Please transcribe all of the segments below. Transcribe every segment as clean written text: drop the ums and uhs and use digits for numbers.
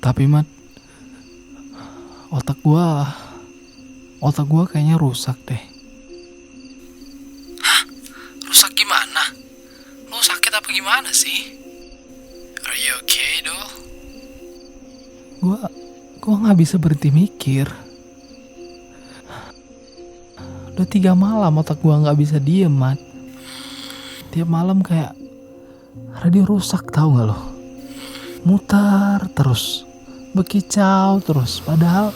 Tapi Mat, otak gua kayaknya rusak deh. Rusak gimana? Lu sakit apa gimana sih? Are you okay, Dul? Gua nggak bisa berhenti mikir. Udah 3 malam otak gua nggak bisa diem, Mat. Tiap malam kayak radio rusak, tahu nggak lo? Mutar terus, bekicau terus. Padahal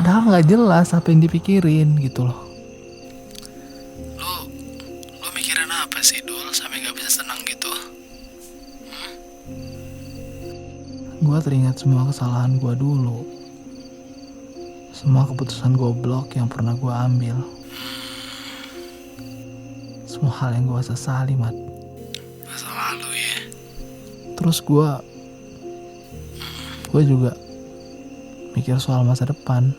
nggak jelas apa yang dipikirin gitu loh. Lu mikirin apa sih, Dul? Sampai gak bisa tenang gitu? Gua teringat semua kesalahan gua dulu. Semua keputusan goblok yang pernah gua ambil. Semua hal yang gua sesali, Mat. Masa lalu ya? Terus gua juga mikir soal masa depan.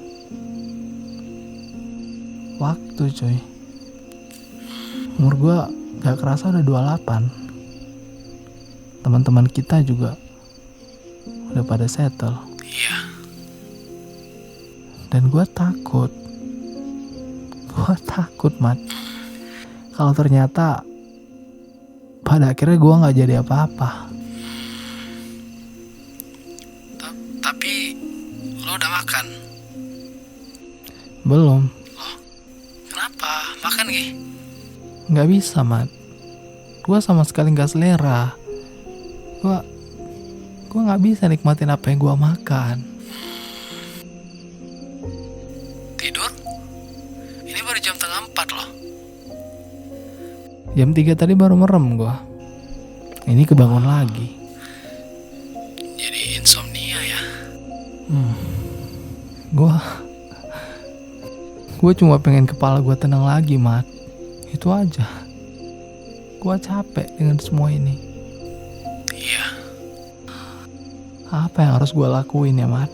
Waktu coy. Umur gua gak kerasa udah 28. Teman-teman kita juga udah pada settle. Iya. Dan gua takut Mat, kalau ternyata pada akhirnya gua gak jadi apa-apa. Tapi lu udah makan? Belum. Kenapa? Makan Gi? Gak bisa, Mat. Gua sama sekali gak selera. Gua gak bisa nikmatin apa yang gua makan. Tidur? Ini baru jam 3:30 loh. Jam 3 tadi baru merem gua. Ini kebangun lagi. Jadi insomnia ya? Gua cuma pengen kepala gua tenang lagi, Mat. Itu aja. Gua capek dengan semua ini. Iya. Apa yang harus gua lakuin ya, Mat?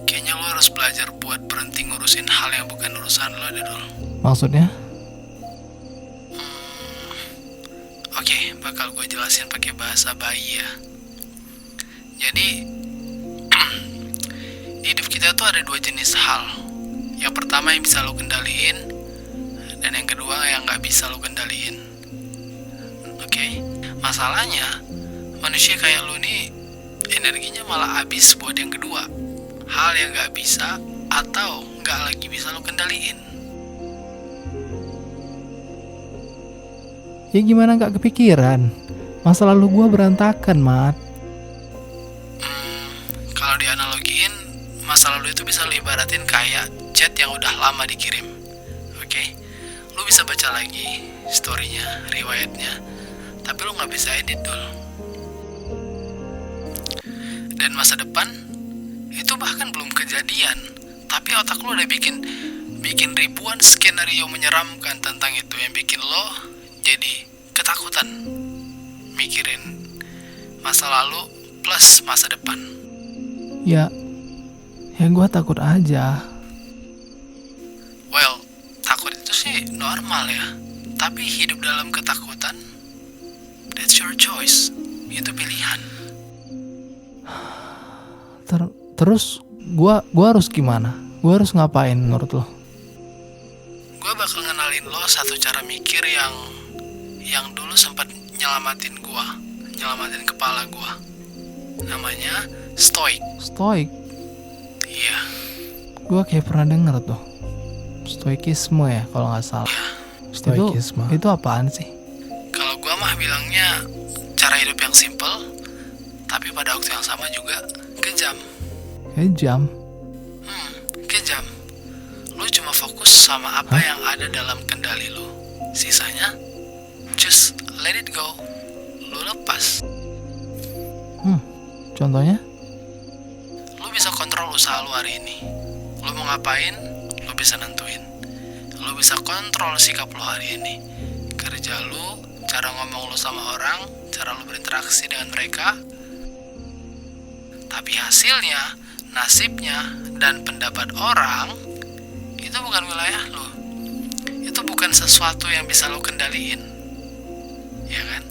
Kayaknya lo harus belajar buat berhenti ngurusin hal yang bukan urusan lo deh, Dul. Maksudnya? Oke, bakal gue jelasin pakai bahasa bayi ya. Jadi, di hidup kita tuh ada 2 jenis hal. Yang pertama yang bisa lo kendaliin, dan yang kedua yang gak bisa lo kendaliin. Oke? Masalahnya, manusia kayak lo nih, energinya malah habis buat yang kedua. Hal yang gak bisa atau gak lagi bisa lo kendaliin. Ya gimana gak kepikiran? Masa lalu gua berantakan, Mat. Kalau dianalogiin, masa lalu itu bisa lo ibaratin kayak chat yang udah lama dikirim. Oke? Lo bisa baca lagi story-nya, riwayatnya, tapi lo gak bisa edit, Dul. Dan masa depan itu bahkan belum kejadian, tapi otak lo udah bikin ribuan skenario menyeramkan tentang itu, yang bikin lo jadi ketakutan mikirin masa lalu plus masa depan. Ya gua takut aja. Well, takut itu sih normal ya, tapi hidup dalam ketakutan, that's your choice. Itu pilihan. Terus gua harus gimana? Gua harus ngapain menurut lo? Gue bakal ngenalin lo satu cara mikir yang dulu sempat nyelamatin kepala gue. Namanya stoik. Stoik? Iya. Gua kayak pernah denger tuh. Stoikisme ya kalau nggak salah. Stoikisme. Itu apaan sih? Kalau gue mah bilangnya cara hidup yang simple, tapi pada waktu yang sama juga kejam. Kejam? Kejam. Lo cuma fokus sama apa yang ada dalam kendali lo. Sisanya, just let it go. Lo lepas. Contohnya? Lo bisa kontrol usaha lo hari ini. Lo mau ngapain, lo bisa nentuin. Lo bisa kontrol sikap lo hari ini. Kerja lo, cara ngomong lo sama orang, cara lo berinteraksi dengan mereka. Tapi hasilnya, nasibnya, dan pendapat orang itu bukan wilayah lo. Itu bukan bukan sesuatu yang bisa lo kendaliin, ya kan?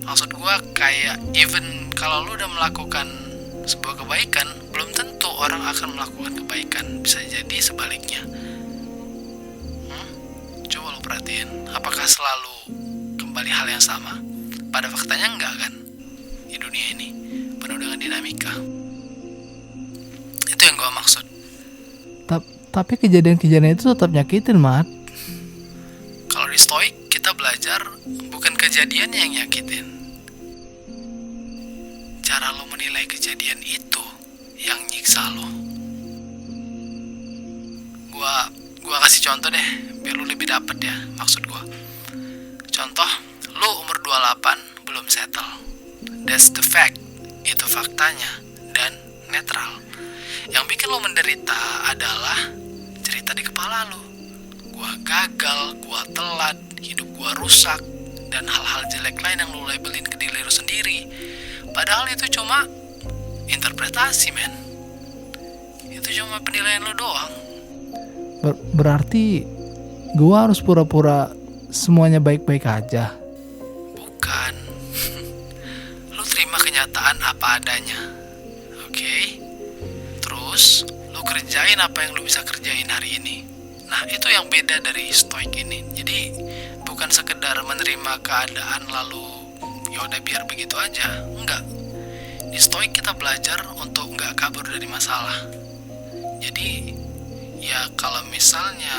Maksud gue kayak even kalau lo udah melakukan sebuah kebaikan, belum tentu orang akan melakukan kebaikan. Bisa jadi sebaliknya. Coba lo perhatiin, apakah selalu kembali hal yang sama? Pada faktanya enggak kan? Di dunia ini penuh dengan dinamika. Itu yang gue maksud. Tapi kejadian-kejadian itu tetap nyakitin, Mat. Kalau di stoik kita belajar bukan kejadian yang nyakitin. Cara lo menilai kejadian itu yang nyiksa lo. Gua kasih contoh deh biar lo lebih dapet ya maksud gua. Contoh, lo umur 28 belum settle. That's the fact. Itu faktanya dan netral. Yang bikin lo menderita adalah cerita di kepala lo. Gua gagal, gua telat, hidup gua rusak, dan hal-hal jelek lain yang lo labelin ke diri lo sendiri. Padahal itu cuma interpretasi, men. Itu cuma penilaian lo doang. Berarti gua harus pura-pura semuanya baik-baik aja? Bukan. Lo terima kenyataan apa adanya. Oke? Terus lo kerjain apa yang lo bisa kerjain hari ini. Nah, itu yang beda dari stoik ini. Jadi bukan sekedar menerima keadaan lalu ya udah biar begitu aja. Enggak. Di stoik kita belajar untuk enggak kabur dari masalah. Jadi ya kalau misalnya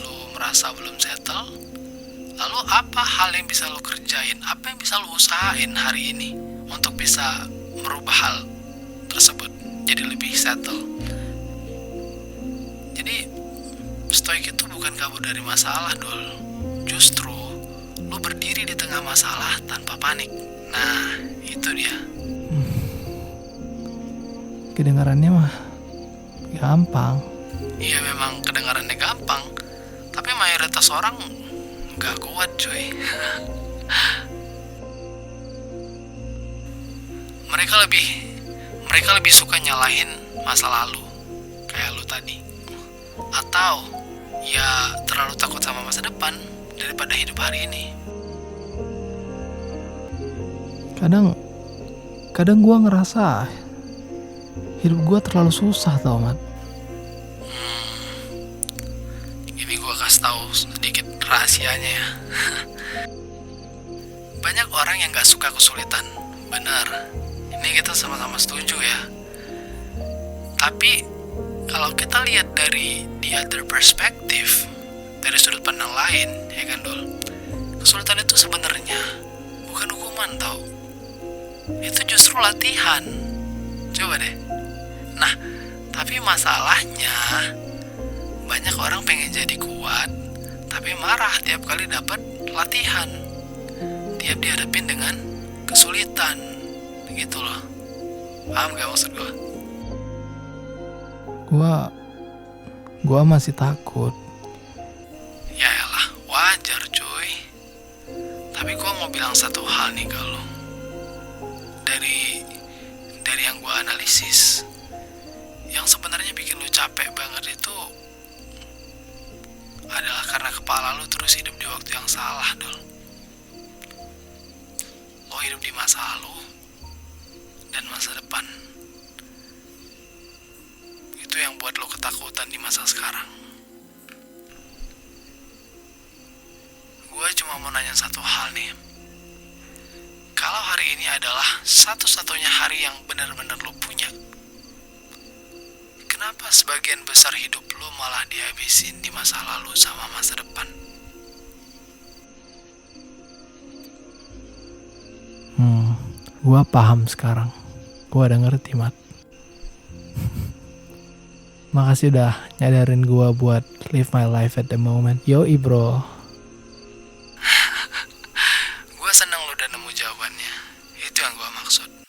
lo merasa belum settle, lalu apa hal yang bisa lo kerjain? Apa yang bisa lo usahain hari ini untuk bisa merubah hal tersebut jadi lebih settle? Jadi stoik itu bukan kabur dari masalah, Dul. Justru lo berdiri di tengah masalah tanpa panik. Nah, itu dia. Kedengarannya mah gampang. Iya, memang kedengarannya gampang, tapi mayoritas orang gak kuat, cuy. Mereka lebih suka nyalahin masa lalu kayak lu tadi, atau ya terlalu takut sama masa depan daripada hidup hari ini. Kadang gua ngerasa hidup gua terlalu susah, tau, Mat. Ini gua kasih tahu sedikit rahasianya ya. Banyak orang yang gak suka kesulitan. Benar, ini kita sama-sama setuju ya. Tapi kalau kita lihat dari the other perspective, dari sudut pandang lain, ya kan, Dul? Kesulitan itu sebenarnya bukan hukuman, tau. Itu justru latihan. Coba deh. Nah, tapi masalahnya banyak orang pengen jadi kuat, tapi marah tiap kali dapat latihan. Tiap dihadapin dengan kesulitan, gitu loh. Paham gak maksud gue? Gua masih takut. Ya elah, wajar cuy. Tapi gue mau bilang satu hal nih ke lo. Dari yang gue analisis, yang sebenarnya bikin lo capek banget itu adalah karena kepala lo terus hidup di waktu yang salah, Dul. Lo hidup di masa lalu dan masa depan. Itu yang buat lo ketakutan di masa sekarang. Gue cuma mau nanya satu hal nih. Kalau hari ini adalah satu-satunya hari yang benar-benar lo punya, kenapa sebagian besar hidup lo malah dihabisin di masa lalu sama masa depan? Gua paham sekarang. Gua udah ngerti, Mat. Makasih udah nyadarin gua buat live my life at the moment. Yoi, bro.